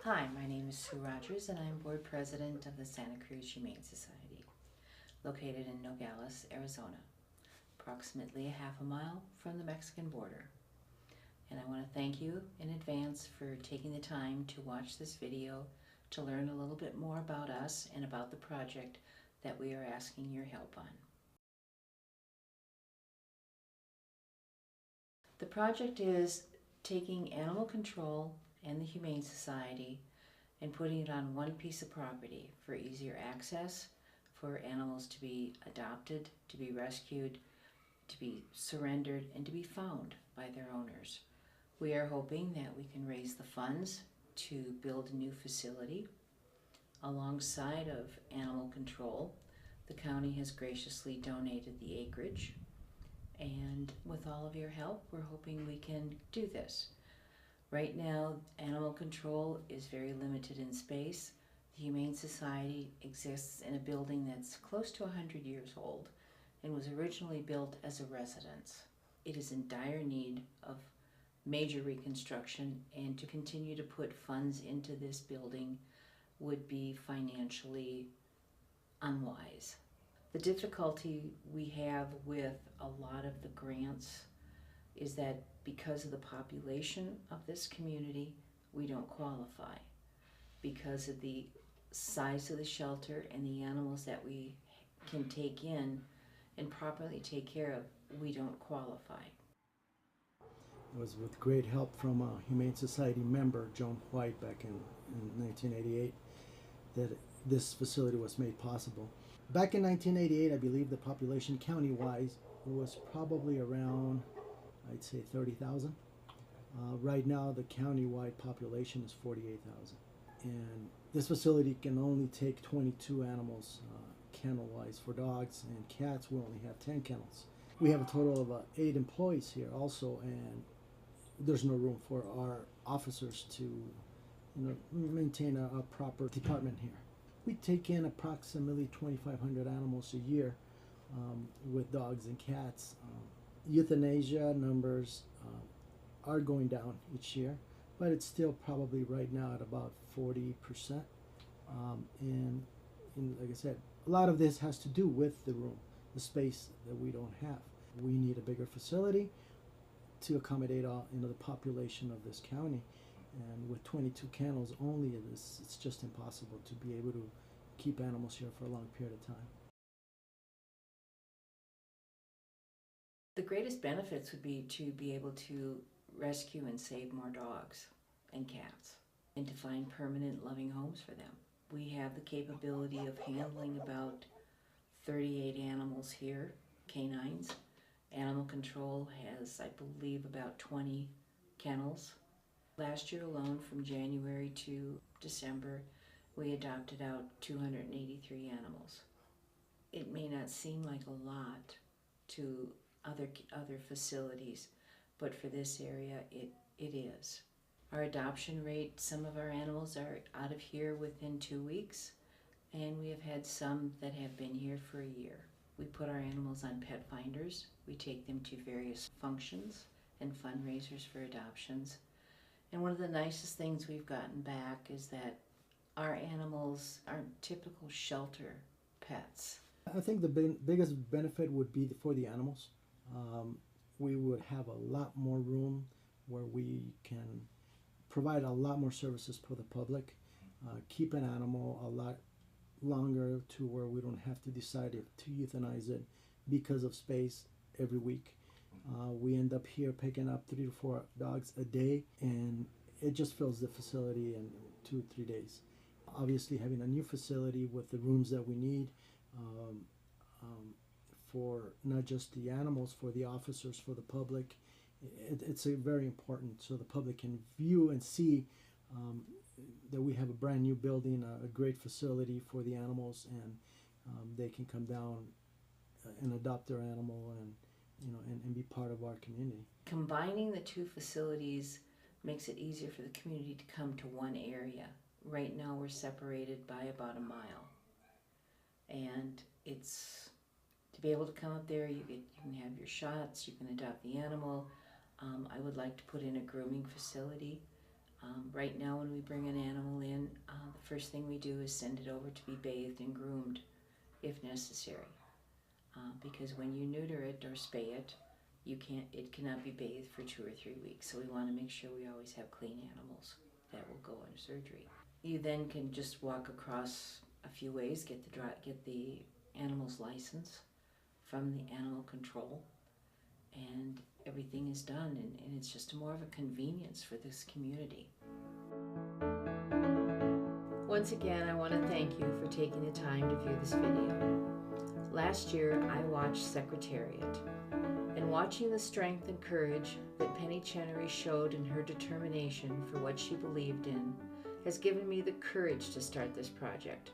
Hi, my name is Sue Rogers and I'm board president of the Santa Cruz Humane Society, located in Nogales, Arizona, approximately a half a mile from the Mexican border. And I want to thank you in advance for taking the time to watch this video to learn a little bit more about us and about the project that we are asking your help on. The project is taking animal control and the Humane Society and putting it on one piece of property for easier access, for animals to be adopted, to be rescued, to be surrendered, and to be found by their owners. We are hoping that we can raise the funds to build a new facility. Alongside of animal control, the county has graciously donated the acreage, and with all of your help, we're hoping we can do this. Right now, animal control is very limited in space. The Humane Society exists in a building that's close to 100 years old and was originally built as a residence. It is in dire need of major reconstruction, and to continue to put funds into this building would be financially unwise. The difficulty we have with a lot of the grants is that because of the population of this community, we don't qualify. Because of the size of the shelter and the animals that we can take in and properly take care of, we don't qualify. It was with great help from a Humane Society member, Joan White, back in 1988, that this facility was made possible. Back in 1988, I believe the population county-wise was probably around, I'd say 30,000. Right now, the county-wide population is 48,000. And this facility can only take 22 animals kennel-wise. For dogs and cats, we only have 10 kennels. We have a total of 8 employees here also, and there's no room for our officers to maintain a proper department here. We take in approximately 2,500 animals a year with dogs and cats. Euthanasia numbers are going down each year, but it's still probably right now at about 40%. And like I said, a lot of this has to do with the room, the space that we don't have. We need a bigger facility to accommodate the population of this county. And with 22 kennels only, it's just impossible to be able to keep animals here for a long period of time. The greatest benefits would be to be able to rescue and save more dogs and cats, and to find permanent loving homes for them. We have the capability of handling about 38 animals here, canines. Animal control has, I believe, about 20 kennels. Last year alone, from January to December, we adopted out 283 animals. It may not seem like a lot to other facilities, but for this area, it is. Our adoption rate, some of our animals are out of here within 2 weeks, and we have had some that have been here for a year. We put our animals on pet finders. We take them to various functions and fundraisers for adoptions. And one of the nicest things we've gotten back is that our animals aren't typical shelter pets. I think the biggest benefit would be for the animals. We would have a lot more room where we can provide a lot more services for the public, keep an animal a lot longer to where we don't have to decide if to euthanize it because of space every week. We end up here picking up 3 to 4 dogs a day, and it just fills the facility in 2 or 3 days. Obviously, having a new facility with the rooms that we need for not just the animals, for the officers, for the public, it's a very important so the public can view and see that we have a brand new building, a great facility for the animals, and they can come down and adopt their animal and and be part of our community. Combining the two facilities makes it easier for the community to come to one area. Right now we're separated by about a mile, and it's to be able to come up there. You can have your shots, you can adopt the animal. I would like to put in a grooming facility. Right now when we bring an animal in, the first thing we do is send it over to be bathed and groomed if necessary. Because when you neuter it or spay it, it cannot be bathed for 2 or 3 weeks. So we want to make sure we always have clean animals that will go under surgery. You then can just walk across a few ways, get the animal's license from the animal control, and everything is done, and it's just more of a convenience for this community. Once again, I want to thank you for taking the time to view this video. Last year, I watched Secretariat, and watching the strength and courage that Penny Chenery showed in her determination for what she believed in has given me the courage to start this project.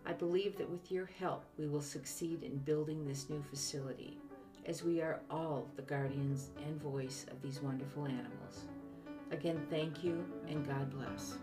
I believe that with your help, we will succeed in building this new facility, as we are all the guardians and voice of these wonderful animals. Again, thank you, and God bless.